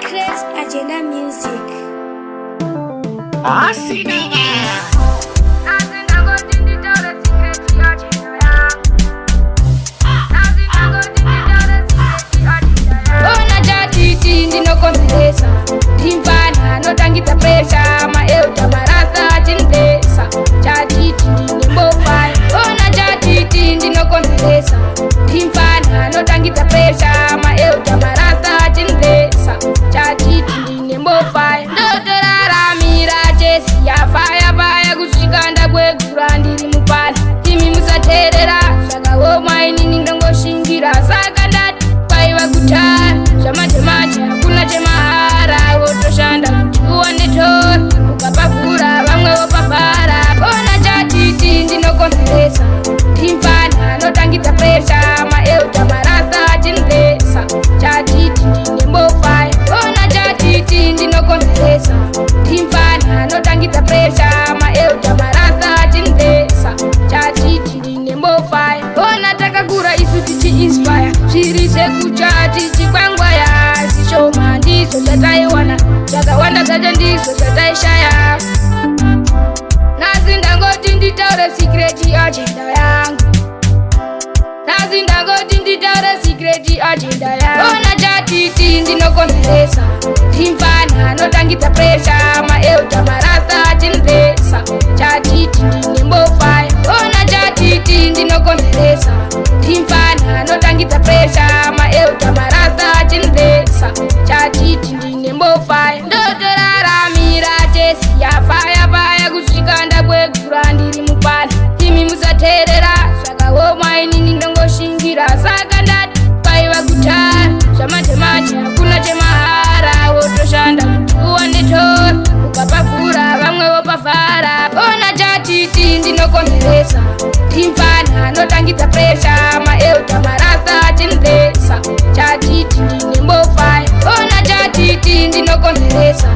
Secret Agenda Music. Notangita pressure ma eu tamarasa chindesa chatiti ndimbopai ona chatiti ndinokonzeresa timpana notangita pressure ma eu tamarasa chindesa chatiti ndimbopai ndotoraramira chesi yafaya paya kusvika ndakwegura ndiri mupana imi musateerera zvakaoma inini ndangoshingira saka ndati kwaiva kutara zvamatemati hakuna chemahara wotoshanda ukapavhura vamwe vopavhara bona chatiti ndinokonzeresa timpana notangita presha maeuta marasa chinresa chatiti ndinembofai bona chatiti ndinokonzeresa timpana notangita presha maeuta marasa chinresa chatiti ndinembofai bona takakura isu tichiinspire zviri zvekuchati chikwangwaya zvishoma ndizvo zvataiwana zvakawanda zvacho ndizvo zvataishaya nhasi ndangoti nditaure secret agenda yangu nhasi ndangoti nditaure secret agenda yangu ona chatiti ndinokonzeresa timpana notangita presha maeuta marasa chinresa chatiti ndinembofai ona chatiti ndinokonzeresa timpana notangita presha maeuta marasa chinresa chatiti ndinembofai ndotoraramira chesi yafaya paya kusvika ndakwegura ndiri mupana imi musateerera zvakaoma inini ndangoshingira saka ndati kwaiva kutara zvamatemati hakuna chemahara wotoshanda kuti uwane tora ukapavhura vamwe vopavhara ona chatiti ndinokonzeresa timpana notangita presha maeuta marasa chinresa chatiti ndinembofai ona chatiti ndinokonzeresa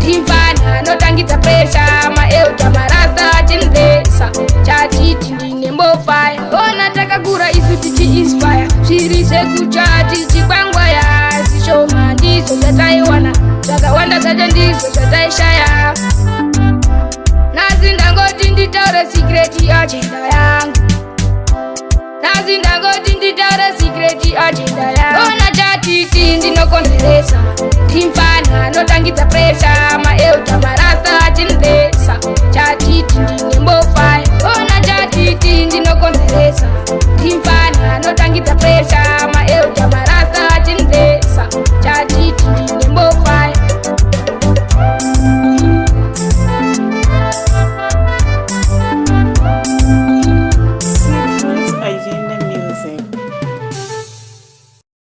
timpana notangita presha maeuta marasa chinresa chatiti ndinembofai ona takakura isu tichiinspire zviri zvekuchati chikwangwaya zvishoma ndizvo zvataiwana zvakawanda zvacho ndizvo zvataishaya nhasi ndangoti nditaure secret agenda yangu nhasi ndangoti nditaure secret agenda yangu ona chatiti ndinokonzeresa timpana notangita presha maeuta marasa chinresa chatiti ndinembofai ona chatiti ndinokonzeresa timpana notangita presha